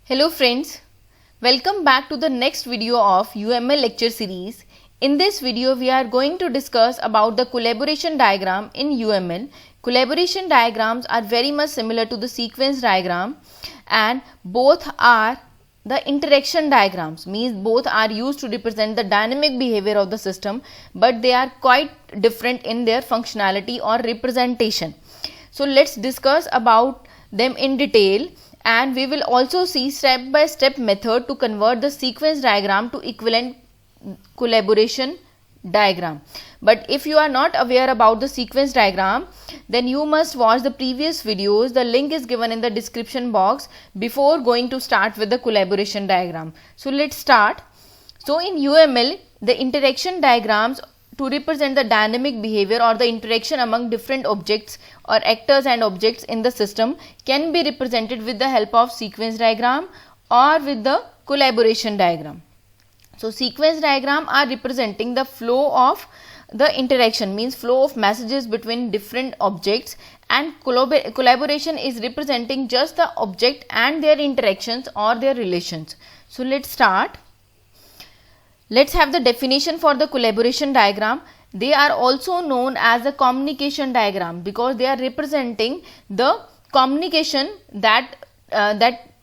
Hello friends, welcome back to the next video of UML lecture series. In this video we are going to discuss about the collaboration diagram in UML. Collaboration diagrams are very much similar to the sequence diagram and both are the interaction diagrams, means both are used to represent the dynamic behavior of the system, but they are quite different in their functionality or representation. So let's discuss about them in detail, and we will also see step by step method to convert the sequence diagram to equivalent collaboration diagram. But if you are not aware about the sequence diagram, then you must watch the previous videos. The link is given in the description box before going to start with the collaboration diagram. So let's start. So in UML, the interaction diagrams to represent the dynamic behavior or the interaction among different objects or actors and objects in the system can be represented with the help of sequence diagram or with the collaboration diagram. So sequence diagram are representing the flow of the interaction, means flow of messages between different objects, and collaboration is representing just the object and their interactions or their relations. So let's start. Let's have the definition for the collaboration diagram. They are also known as the communication diagram because they are representing the communication that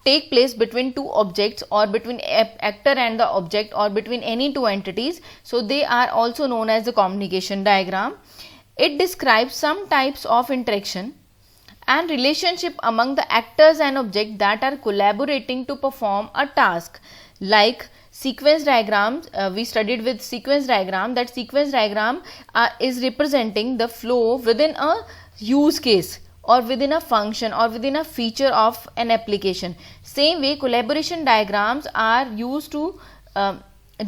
take place between two objects or between actor and the object or between any two entities. So they are also known as the communication diagram. It describes some types of interaction and relationship among the actors and objects that are collaborating to perform a task. Like sequence diagrams, we studied with sequence diagram, that sequence diagram is representing the flow within a use case or within a function or within a feature of an application. Same way, collaboration diagrams are used to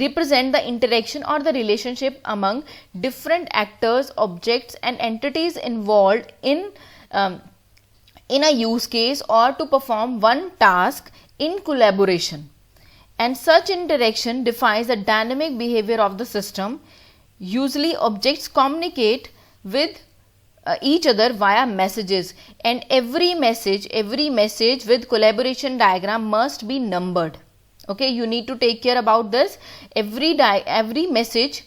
represent the interaction or the relationship among different actors, objects and entities involved in a use case or to perform one task in collaboration. And such interaction defines the dynamic behavior of the system. Usually objects communicate with each other via messages, and every message with collaboration diagram must be numbered. Okay, you need to take care about this. Every message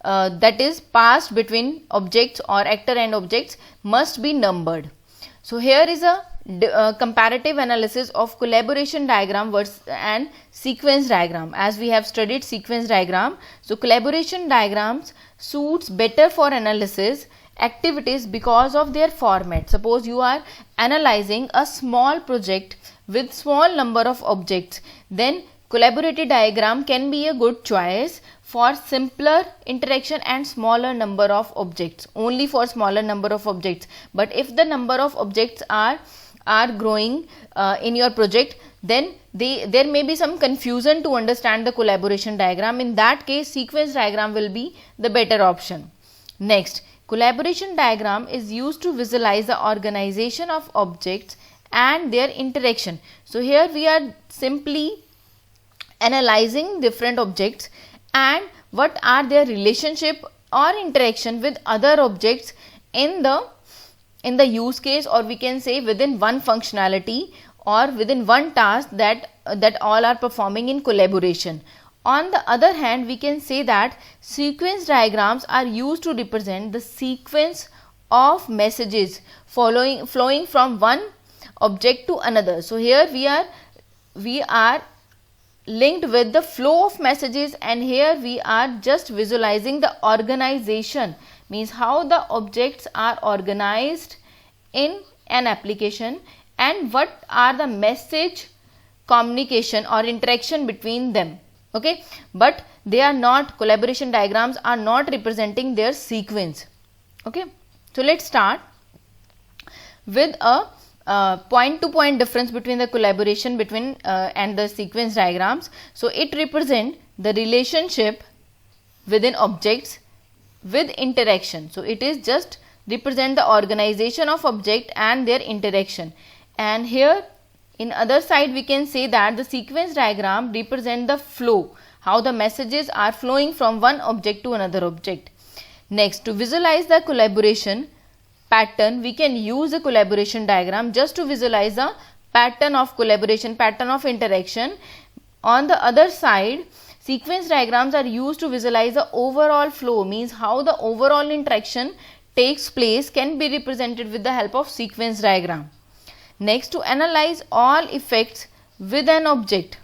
that is passed between objects or actor and objects must be numbered. So here is a comparative analysis of collaboration diagram and sequence diagram. As we have studied sequence diagram, so collaboration diagrams suits better for analysis activities because of their format. Suppose you are analyzing a small project with small number of objects, then collaborative diagram can be a good choice for simpler interaction and smaller number of objects, only for smaller number of objects. But if the number of objects are growing in your project, then there may be some confusion to understand the collaboration diagram. In that case, sequence diagram will be the better option. Next, collaboration diagram is used to visualize the organization of objects and their interaction. So here we are simply analyzing different objects and what are their relationship or interaction with other objects in the use case, or we can say within one functionality or within one task that all are performing in collaboration. On the other hand, we can say that sequence diagrams are used to represent the sequence of messages flowing from one object to another. So here we are linked with the flow of messages, and here we are just visualizing the organization, means how the objects are organized in an application and what are the message communication or interaction between them. Okay, but they are not, collaboration diagrams are not representing their sequence. Okay, so let's start with a point to point difference between the collaboration and the sequence diagrams. So it represents the relationship within objects with interaction. So it is just represent the organization of object and their interaction. And here in other side we can say that the sequence diagram represent the flow, how the messages are flowing from one object to another object. Next, to visualize the collaboration pattern, we can use a collaboration diagram just to visualize a pattern of collaboration, pattern of interaction. On the other side, sequence diagrams are used to visualize the overall flow, means how the overall interaction takes place can be represented with the help of sequence diagram. Next, to analyze all effects with an object.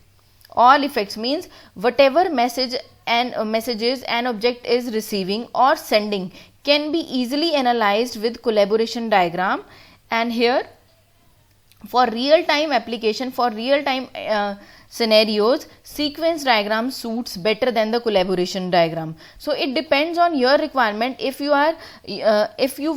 All effects means whatever messages an object is receiving or sending can be easily analyzed with collaboration diagram. And here, for real time application, for real time scenarios, sequence diagram suits better than the collaboration diagram. So it depends on your requirement. If you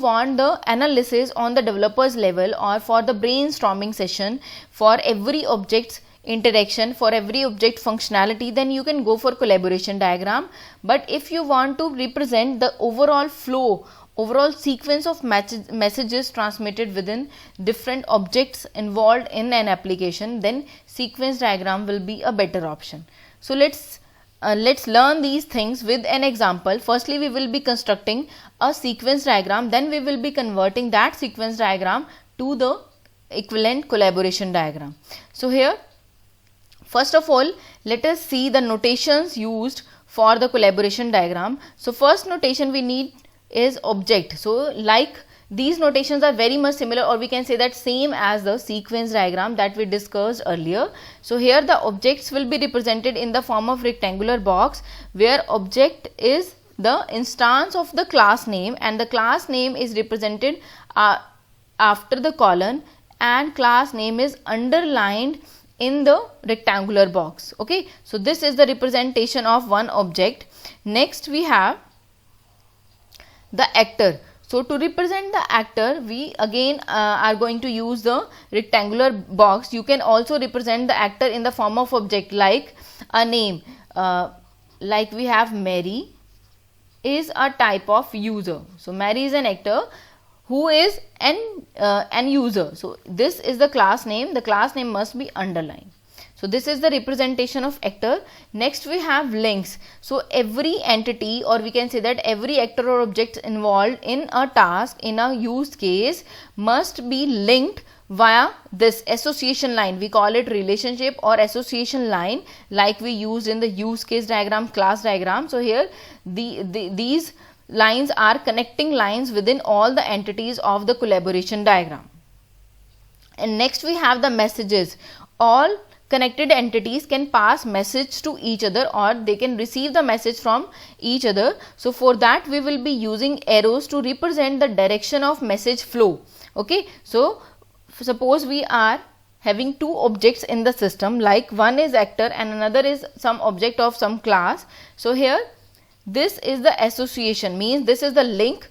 want the analysis on the developers level or for the brainstorming session for every object's interaction, for every object functionality, then you can go for collaboration diagram. But if you want to represent the overall flow, overall sequence of messages transmitted within different objects involved in an application, then sequence diagram will be a better option. So let's learn these things with an example. Firstly, we will be constructing a sequence diagram, then we will be converting that sequence diagram to the equivalent collaboration diagram. So here, first of all, let us see the notations used for the collaboration diagram. So first notation we need is object. So like these notations are very much similar, or we can say that same as the sequence diagram that we discussed earlier. So here the objects will be represented in the form of rectangular box, where object is the instance of the class name, and the class name is represented after the colon, and class name is underlined in the rectangular box. Okay, so this is the representation of one object. Next we have the actor. So to represent the actor, we again are going to use the rectangular box. You can also represent the actor in the form of object, like a name, like we have Mary is a type of user. So Mary is an actor who is an user. So this is the class name. The class name must be underlined. So this is the representation of actor. Next we have links. So every entity, or we can say that every actor or object involved in a task, in a use case, must be linked via this association line. We call it relationship or association line, like we used in the use case diagram, class diagram. So here these lines are connecting lines within all the entities of the collaboration diagram. And next we have the messages. All connected entities can pass message to each other, or they can receive the message from each other. So for that we will be using arrows to represent the direction of message flow. Okay, so suppose we are having two objects in the system, like one is actor and another is some object of some class. So here this is the association, means this is the link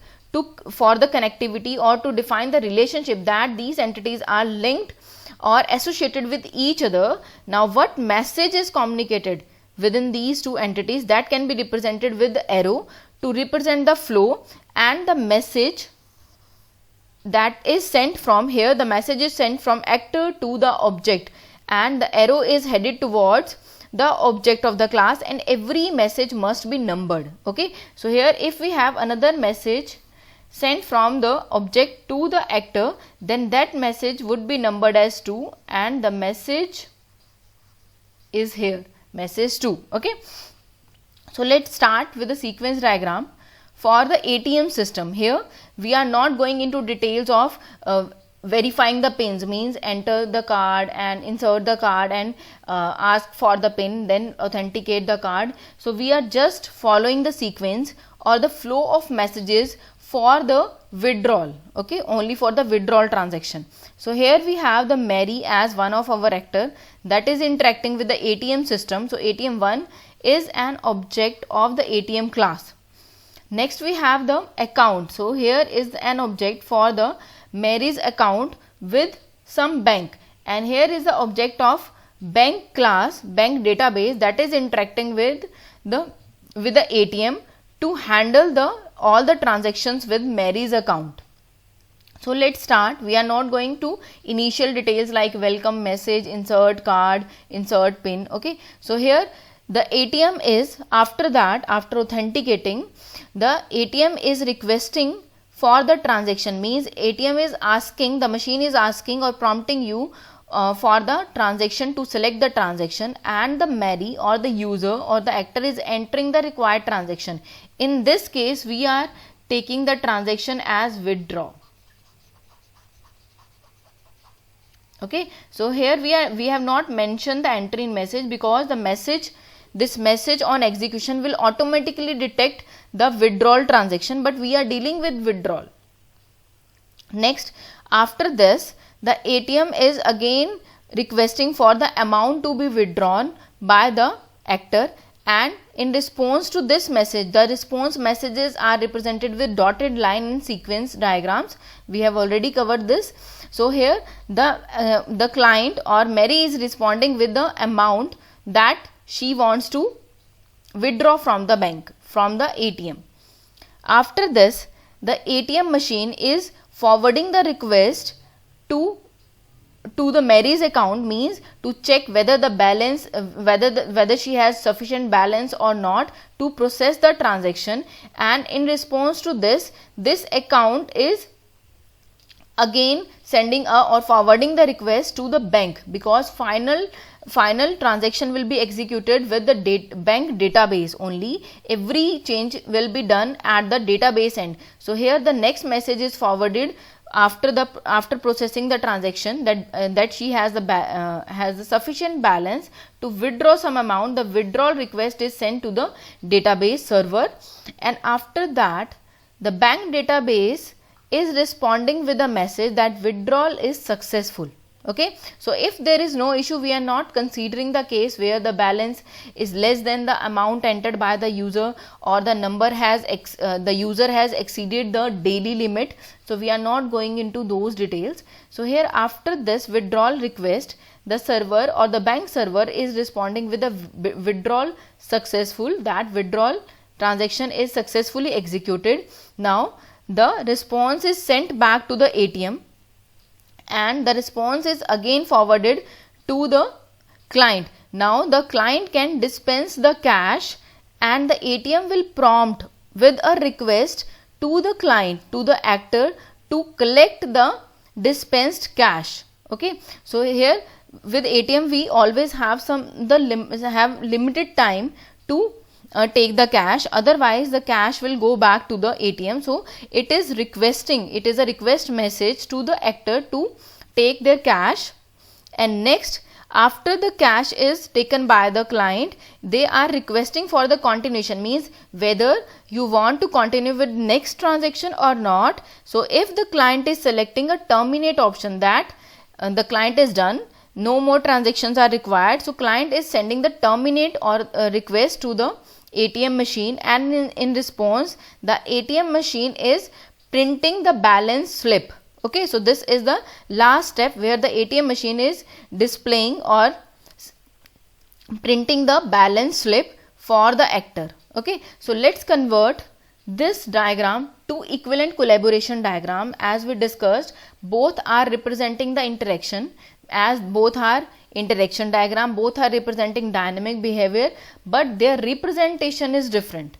for the connectivity, or to define the relationship that these entities are linked or associated with each other. Now what message is communicated within these two entities, that can be represented with the arrow to represent the flow, and the message that is sent from here, the message is sent from actor to the object, and the arrow is headed towards the object of the class, and every message must be numbered. Okay, so here if we have another message sent from the object to the actor, then that message would be numbered as 2, and the message is here, message 2. Okay, so let's start with the sequence diagram for the ATM system. Here we are not going into details of verifying the pins, means enter the card and insert the card and ask for the pin, then authenticate the card. So we are just following the sequence or the flow of messages for the withdrawal. Okay, only for the withdrawal transaction. So here we have the Mary as one of our actor that is interacting with the ATM system. So ATM1 is an object of the ATM class. Next we have the account. So here is an object for the Mary's account with some bank, and here is the object of bank class, bank database, that is interacting with the ATM to handle all the transactions with Mary's account. So let's start. We are not going to initial details like welcome message, insert card, insert pin. Okay, so here the ATM is, after that, after authenticating, the ATM is requesting for the transaction, means ATM is asking, the machine is asking or prompting you for the transaction to select the transaction, and the Mary or the user or the actor is entering the required transaction. In this case, we are taking the transaction as withdraw. Okay, so here we have not mentioned the enter in message, because this message on execution will automatically detect the withdrawal transaction, but we are dealing with withdrawal. Next, after this, the ATM is again requesting for the amount to be withdrawn by the actor, and in response to this message, the response messages are represented with dotted line in sequence diagrams. We have already covered this. So here the client or Mary is responding with the amount that she wants to withdraw from the bank, from the ATM. After this, the ATM machine is forwarding the request to the Mary's account, means to check whether the balance, whether she has sufficient balance or not to process the transaction, and in response to this account is again sending or forwarding the request to the bank, because final transaction will be executed with the bank database only. Every change will be done at the database end. So here the next message is forwarded after processing the transaction, that she has the sufficient balance to withdraw some amount. The withdrawal request is sent to the database server, and after that the bank database is responding with a message that withdrawal is successful. Okay, so if there is no issue, we are not considering the case where the balance is less than the amount entered by the user, or the user has exceeded the daily limit. So we are not going into those details. So here after this withdrawal request, the server or the bank server is responding with a withdrawal successful, that withdrawal transaction is successfully executed. Now the response is sent back to the ATM, and the response is again forwarded to the client. Now the client can dispense the cash, and the ATM will prompt with a request to the client, to the actor, to collect the dispensed cash. Okay, so here with ATM we always have limited time to take the cash, otherwise the cash will go back to the ATM. So it is a request message to the actor to take their cash, and next after the cash is taken by the client, they are requesting for the continuation, means whether you want to continue with next transaction or not. So if the client is selecting a terminate option, that the client is done, no more transactions are required, so client is sending the terminate or request to the ATM machine, and in response the ATM machine is printing the balance slip. Okay, so this is the last step where the ATM machine is displaying or printing the balance slip for the actor. Okay, so let's convert this diagram to equivalent collaboration diagram. As we discussed, both are representing the interaction, as both are interaction diagram, both are representing dynamic behavior, but their representation is different.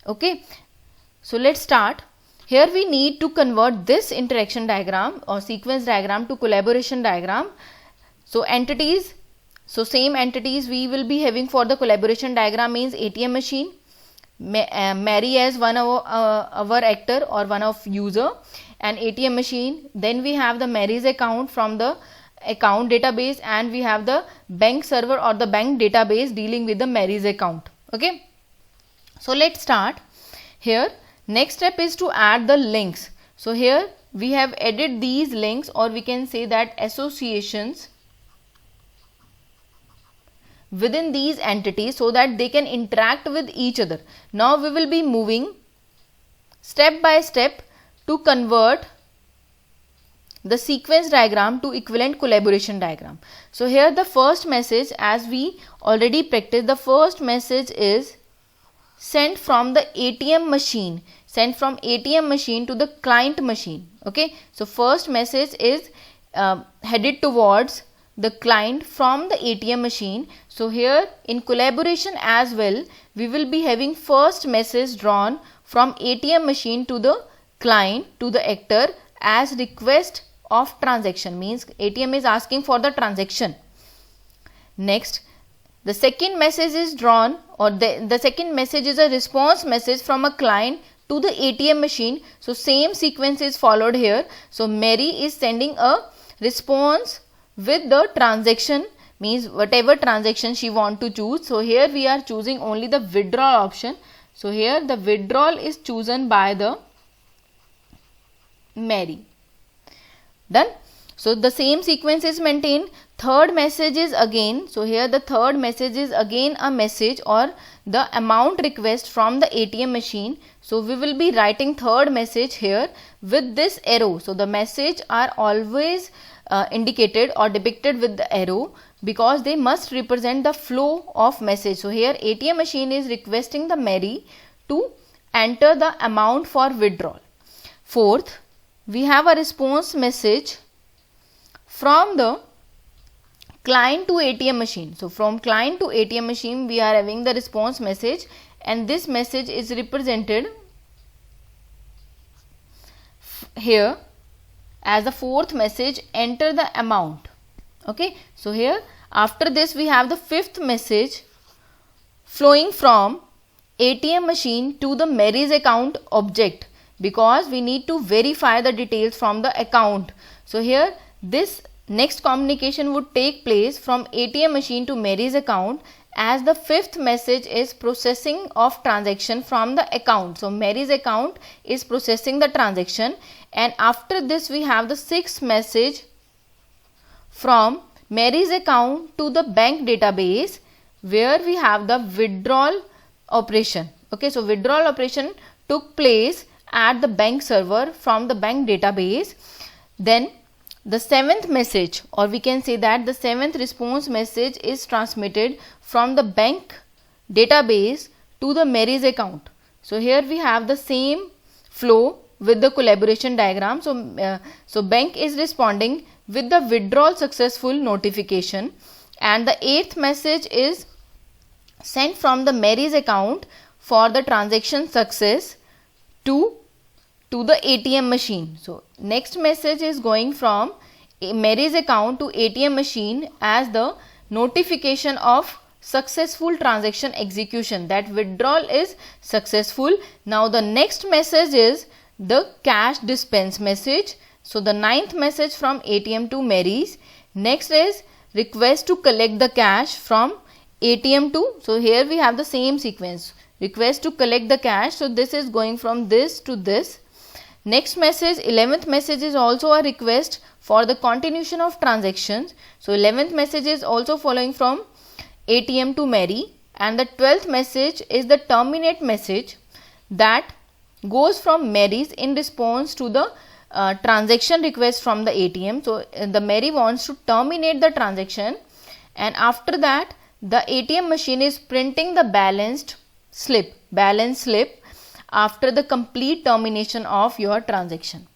Okay, so let's start. Here we need to convert this interaction diagram or sequence diagram to collaboration diagram. So same entities we will be having for the collaboration diagram, means ATM machine, Mary as one of our actor or one of user, and ATM machine. Then we have the Mary's account from the account database, and we have the bank server or the bank database dealing with the Mary's account. Okay, so let's start. Here next step is to add the links. So here we have added these links, or we can say that associations within these entities, so that they can interact with each other. Now we will be moving step by step to convert the sequence diagram to equivalent collaboration diagram. So here the first message, as we already practiced, the first message is sent from the ATM machine, to the client machine. Okay, so first message is headed towards the client from the ATM machine. So here in collaboration as well, we will be having first message drawn from ATM machine to the client, to the actor, as request of transaction, means ATM is asking for the transaction. Next, the second message is drawn, or the second message is a response message from a client to the ATM machine. So same sequence is followed here. So Mary is sending a response with the transaction, means whatever transaction she want to choose. So here we are choosing only the withdrawal option. So here the withdrawal is chosen by the Mary. Done. So the same sequence is maintained. Third message is again, so here the third message is again a message or the amount request from the ATM machine. So we will be writing third message here with this arrow. So the message are always indicated or depicted with the arrow because they must represent the flow of message. So here ATM machine is requesting the Mary to enter the amount for withdrawal. Fourth, we have a response message from the client to ATM machine. So from client to ATM machine we are having the response message, and this message is represented here as the fourth message, enter the amount. Okay, so here after this we have the fifth message flowing from ATM machine to the Mary's account object, because we need to verify the details from the account. So here this next communication would take place from ATM machine to Mary's account, as the fifth message is processing of transaction from the account. So Mary's account is processing the transaction, and after this we have the sixth message from Mary's account to the bank database, where we have the withdrawal operation. Okay, so withdrawal operation took place at the bank server from the bank database. Then the seventh message, or we can say that the seventh response message is transmitted from the bank database to the Mary's account. So here we have the same flow with the collaboration diagram. So bank is responding with the withdrawal successful notification, and the eighth message is sent from the Mary's account for the transaction success to the ATM machine. So next message is going from Mary's account to ATM machine as the notification of successful transaction execution, that withdrawal is successful. Now the next message is the cash dispense message. So the ninth message from ATM to Mary's. Next is request to collect the cash from ATM to, so here we have the same sequence, request to collect the cash. So this is going from this to this. Next message, 11th message, is also a request for the continuation of transactions. So 11th message is also following from ATM to Mary, and the 12th message is the terminate message that goes from Mary's in response to the transaction request from the ATM. So the Mary wants to terminate the transaction, and after that the ATM machine is printing the balance slip after the complete termination of your transaction.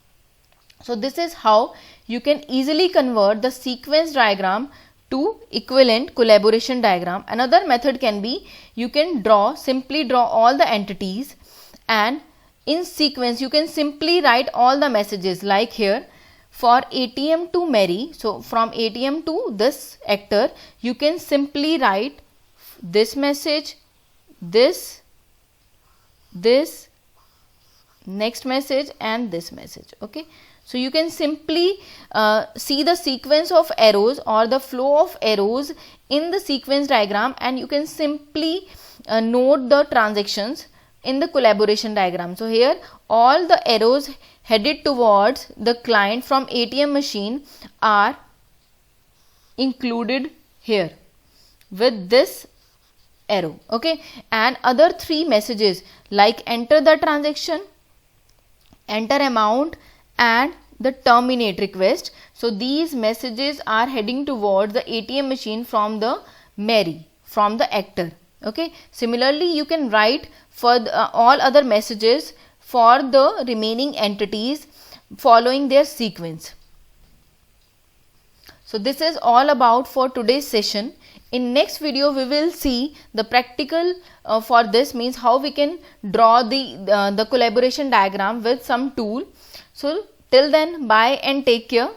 So this is how you can easily convert the sequence diagram to equivalent collaboration diagram. Another method can be, you can simply draw all the entities, and in sequence you can simply write all the messages, like here for ATM to Mary. So from ATM to this actor you can simply write this message, this, next message, and this message. Okay, so you can simply see the sequence of arrows or the flow of arrows in the sequence diagram, and you can simply note the transactions in the collaboration diagram. So here all the arrows headed towards the client from ATM machine are included here with this arrow. Okay, and other three messages like enter the transaction, enter amount, and the terminate request. So these messages are heading towards the ATM machine from the Mary, from the actor. Okay, similarly you can write for all other messages for the remaining entities following their sequence. So this is all about for today's session. In next video we will see the practical for this, means how we can draw the collaboration diagram with some tool. So till then, bye and take care.